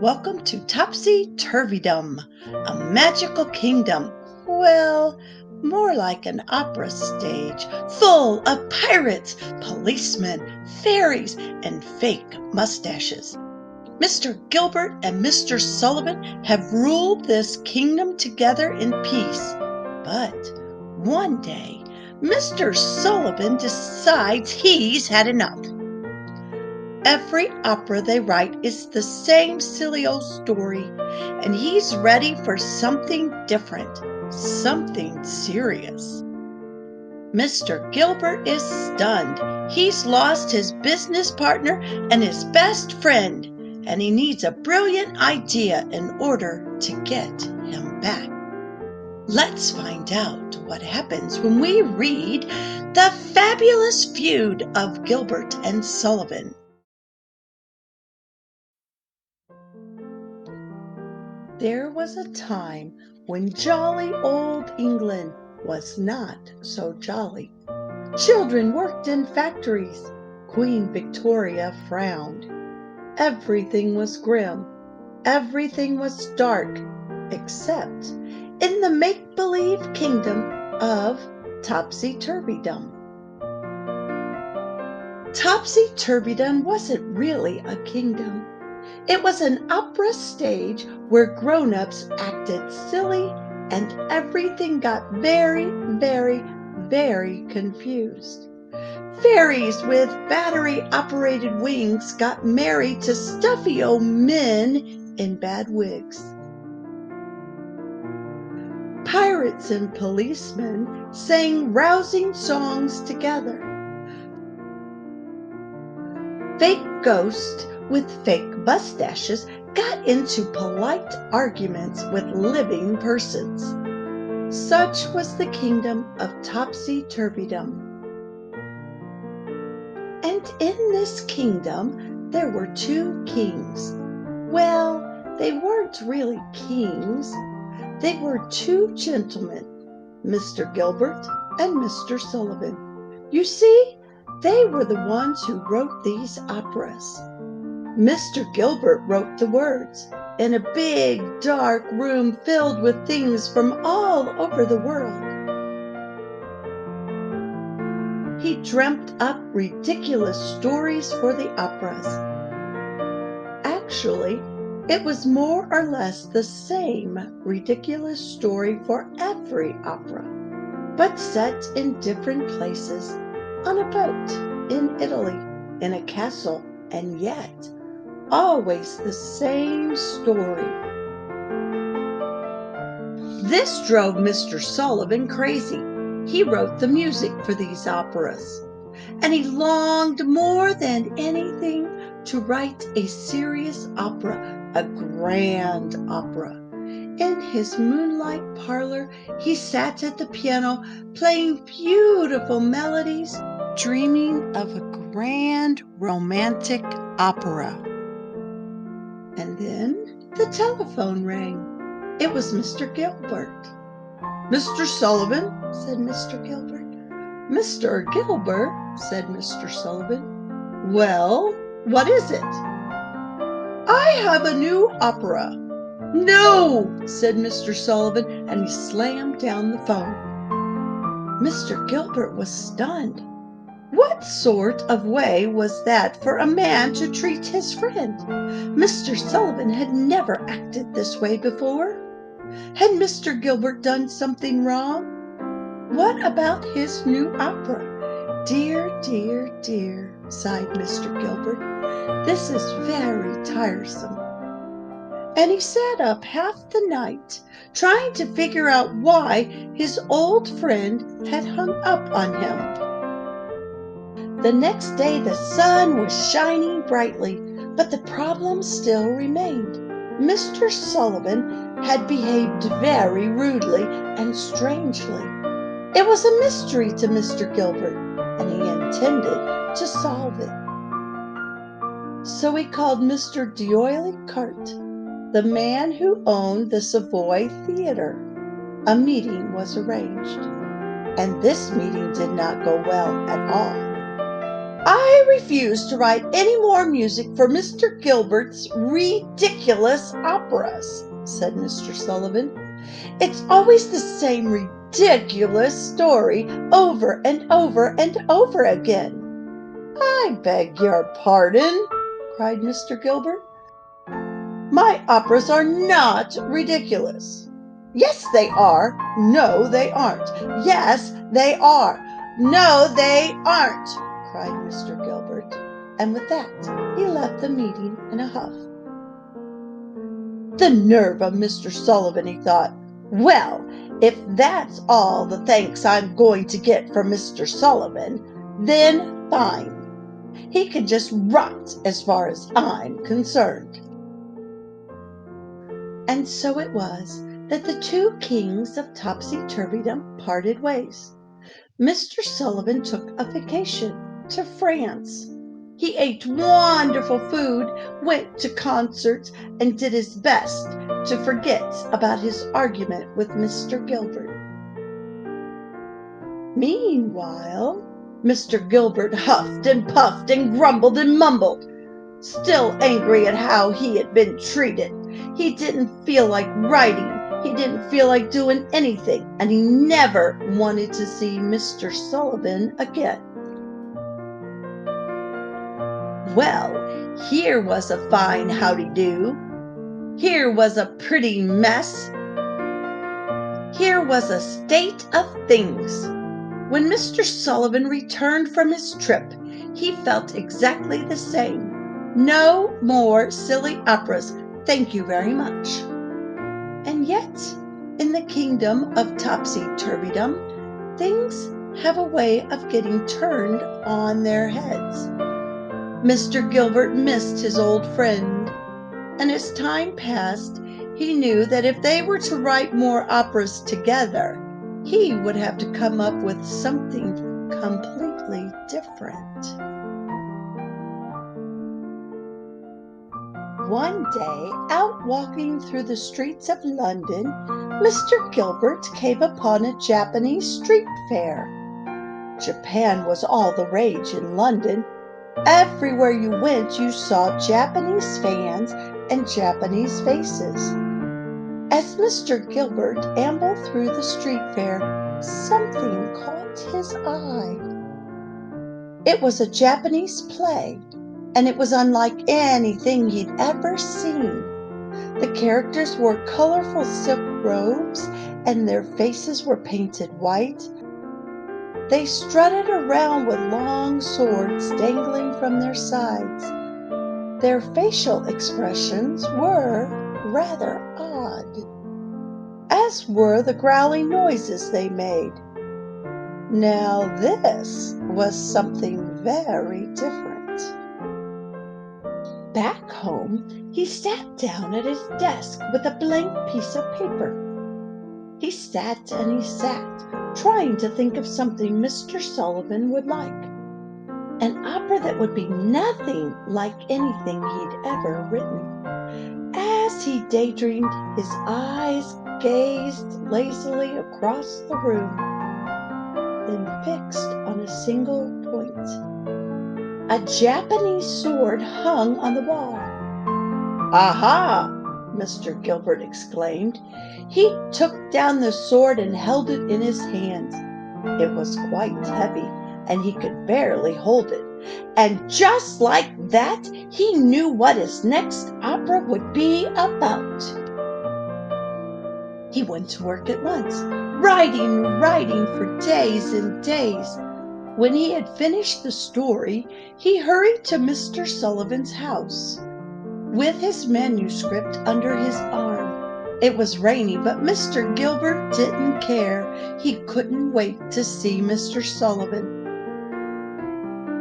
Welcome to Topsy-Turvydom, a magical kingdom. Well, more like an opera stage full of pirates, policemen, fairies, and fake mustaches. Mr. Gilbert and Mr. Sullivan have ruled this kingdom together in peace. But one day, Mr. Sullivan decides he's had enough. Every opera they write is the same silly old story, and he's ready for something different, something serious. Mr. Gilbert is stunned. He's lost his business partner and his best friend, and he needs a brilliant idea in order to get him back. Let's find out what happens when we read The Fabulous Feud of Gilbert and Sullivan. There was a time when jolly old England was not so jolly. Children worked in factories. Queen Victoria frowned. Everything was grim. Everything was dark, except in the make-believe kingdom of Topsy-Turvydom. Topsy-Turvydom wasn't really a kingdom. It was an opera stage where grown-ups acted silly and everything got very, very, very confused. Fairies with battery-operated wings got married to stuffy old men in bad wigs. Pirates and policemen sang rousing songs together. Fake ghosts with fake mustaches got into polite arguments with living persons. Such was the kingdom of Topsy-Turvydom. And in this kingdom there were two kings. Well, they weren't really kings. They were two gentlemen, Mr. Gilbert and Mr. Sullivan. You see, they were the ones who wrote these operas. Mr. Gilbert wrote the words in a big, dark room filled with things from all over the world. He dreamt up ridiculous stories for the operas. Actually, it was more or less the same ridiculous story for every opera, but set in different places, on a boat, in Italy, in a castle, and yet always the same story. This drove Mr. Sullivan crazy. He wrote the music for these operas, and he longed more than anything to write a serious opera, a grand opera. In his moonlight parlor, he sat at the piano, playing beautiful melodies, dreaming of a grand romantic opera. And then the telephone rang. It was Mr. Gilbert. "Mr. Sullivan," said Mr. Gilbert. "Mr. Gilbert," said Mr. Sullivan. "Well, what is it?" "I have a new opera." "No," said Mr. Sullivan, and he slammed down the phone. Mr. Gilbert was stunned. What sort of way was that for a man to treat his friend? Mr. Sullivan had never acted this way before. Had Mr. Gilbert done something wrong? What about his new opera? "Dear, dear, dear," sighed Mr. Gilbert. "This is very tiresome." And he sat up half the night trying to figure out why his old friend had hung up on him. The next day the sun was shining brightly, but the problem still remained. Mr. Sullivan had behaved very rudely and strangely. It was a mystery to Mr. Gilbert, and he intended to solve it. So he called Mr. Caldecott, the man who owned the Savoy Theatre. A meeting was arranged, and this meeting did not go well at all. "I I refuse to write any more music for Mr. Gilbert's ridiculous operas," said Mr. Sullivan. "It's always the same ridiculous story over and over and over again." "I beg your pardon," cried Mr. Gilbert. "My operas are not ridiculous." "Yes, they are." "No, they aren't." "Yes, they are." "No, they aren't," cried Mr. Gilbert, and with that he left the meeting in a huff. "The nerve of Mr. Sullivan," he thought. "Well, if that's all the thanks I'm going to get from Mr. Sullivan, then fine. He can just rot as far as I'm concerned." And so it was that the two kings of Topsy-Turvydom parted ways. Mr. Sullivan took a vacation to France. He ate wonderful food, went to concerts, and did his best to forget about his argument with Mr. Gilbert. Meanwhile, Mr. Gilbert huffed and puffed and grumbled and mumbled, still angry at how he had been treated. He didn't feel like writing. He didn't feel like doing anything, and he never wanted to see Mr. Sullivan again. Well, here was a fine howdy-do. Here was a pretty mess. Here was a state of things. When Mr. Sullivan returned from his trip, he felt exactly the same. No more silly operas, thank you very much. And yet, in the kingdom of Topsy-Turvydom, things have a way of getting turned on their heads. Mr. Gilbert missed his old friend, and as time passed, he knew that if they were to write more operas together, he would have to come up with something completely different. One day, out walking through the streets of London, Mr. Gilbert came upon a Japanese street fair. Japan was all the rage in London. Everywhere you went, you saw Japanese fans and Japanese faces. As Mr. Gilbert ambled through the street fair, something caught his eye. It was a Japanese play, and it was unlike anything he'd ever seen. The characters wore colorful silk robes, and their faces were painted white. They strutted around with long swords dangling from their sides. Their facial expressions were rather odd, as were the growling noises they made. Now this was something very different. Back home, he sat down at his desk with a blank piece of paper. He sat and he sat, trying to think of something Mr. Sullivan would like. An opera that would be nothing like anything he'd ever written. As he daydreamed, his eyes gazed lazily across the room, then fixed on a single point. A Japanese sword hung on the wall. "Aha!" Mr. Gilbert exclaimed. He took down the sword and held it in his hands. It was quite heavy, and he could barely hold it. And just like that, he knew what his next opera would be about. He went to work at once, writing for days and days. When he had finished the story, he hurried to Mr. Sullivan's house, with his manuscript under his arm. It was raining, but Mr. Gilbert didn't care. He couldn't wait to see Mr. Sullivan.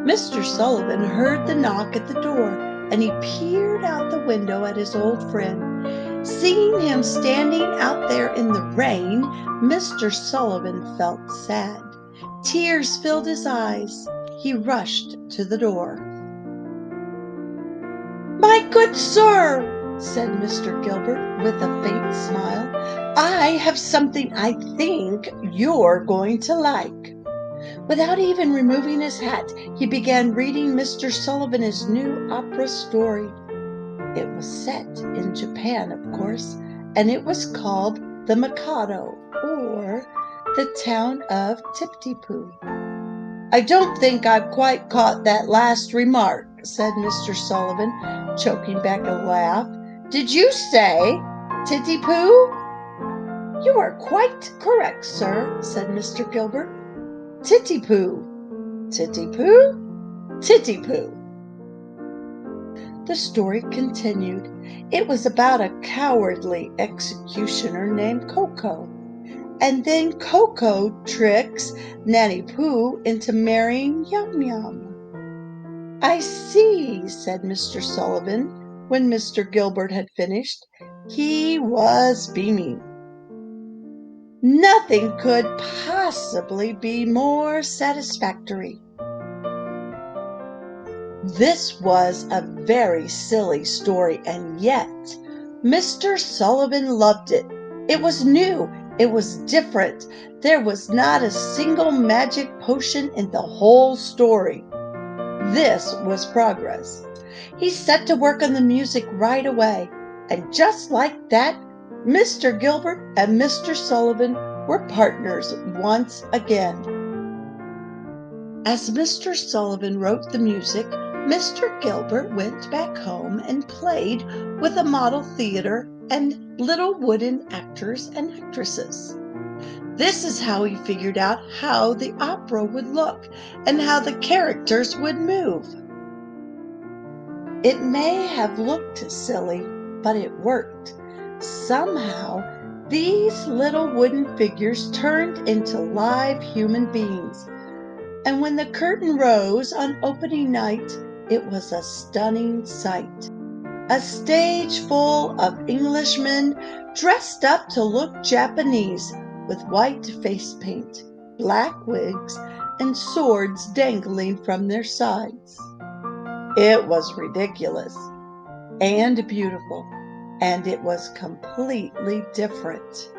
Mr. Sullivan heard the knock at the door, and he peered out the window at his old friend. Seeing him standing out there in the rain, Mr. Sullivan felt sad. Tears filled his eyes. He rushed to the door. "My good sir," said Mr. Gilbert with a faint smile, "I have something I think you're going to like." Without even removing his hat, he began reading Mr. Sullivan his new opera story. It was set in Japan, of course, and it was called The Mikado, or The Town of Tip-Tip-Poo. "I don't think I've quite caught that last remark," said Mr. Sullivan, choking back a laugh. "Did you say Titty-Poo?" "You are quite correct, sir," said Mr. Gilbert. "Titty-Poo, Titty-Poo, Titty-Poo." The story continued. It was about a cowardly executioner named Koko. And then Koko tricks Nanny Poo into marrying Yum Yum. "I see," said Mr. Sullivan, when Mr. Gilbert had finished. He was beaming. Nothing could possibly be more satisfactory. This was a very silly story, and yet Mr. Sullivan loved it. It was new. It was different. There was not a single magic potion in the whole story. This was progress. He set to work on the music right away, and just like that, Mr. Gilbert and Mr. Sullivan were partners once again. As Mr. Sullivan wrote the music, Mr. Gilbert went back home and played with a model theater and little wooden actors and actresses. This is how he figured out how the opera would look and how the characters would move. It may have looked silly, but it worked. Somehow, these little wooden figures turned into live human beings. And when the curtain rose on opening night, it was a stunning sight. A stage full of Englishmen dressed up to look Japanese, with white face paint, black wigs, and swords dangling from their sides. It was ridiculous and beautiful, and it was completely different.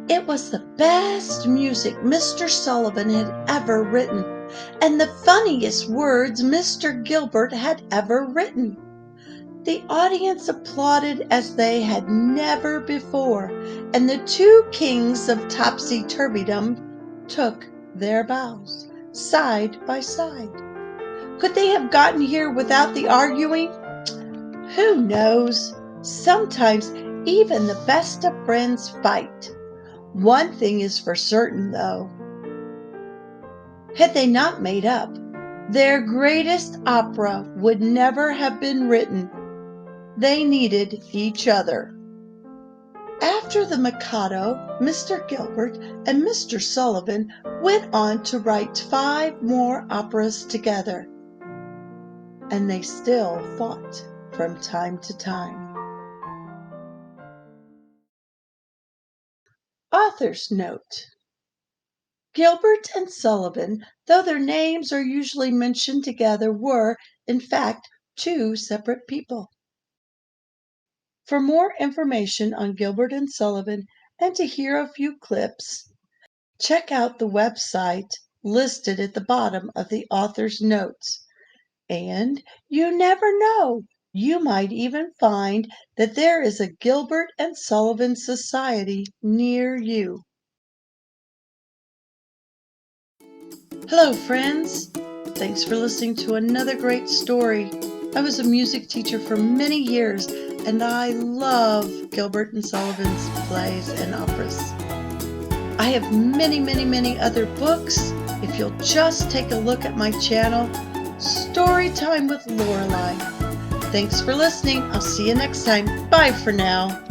It was the best music Mr. Sullivan had ever written, and the funniest words Mr. Gilbert had ever written. The audience applauded as they had never before, and the two kings of Topsy-Turvydom took their bows, side by side. Could they have gotten here without the arguing? Who knows? Sometimes even the best of friends fight. One thing is for certain, though. Had they not made up, their greatest opera would never have been written. They needed each other. After the Mikado, Mr. Gilbert and Mr. Sullivan went on to write 5 more operas together. And they still fought from time to time. Author's note: Gilbert and Sullivan, though their names are usually mentioned together, were, in fact, 2 separate people. For more information on Gilbert and Sullivan and to hear a few clips, check out the website listed at the bottom of the author's notes. And you never know, you might even find that there is a Gilbert and Sullivan Society near you. Hello, friends. Thanks for listening to another great story. I was a music teacher for many years, and I love Gilbert and Sullivan's plays and operas. I have many other books. If you'll just take a look at my channel, Storytime with Lorelei. Thanks for listening. I'll see you next time. Bye for now.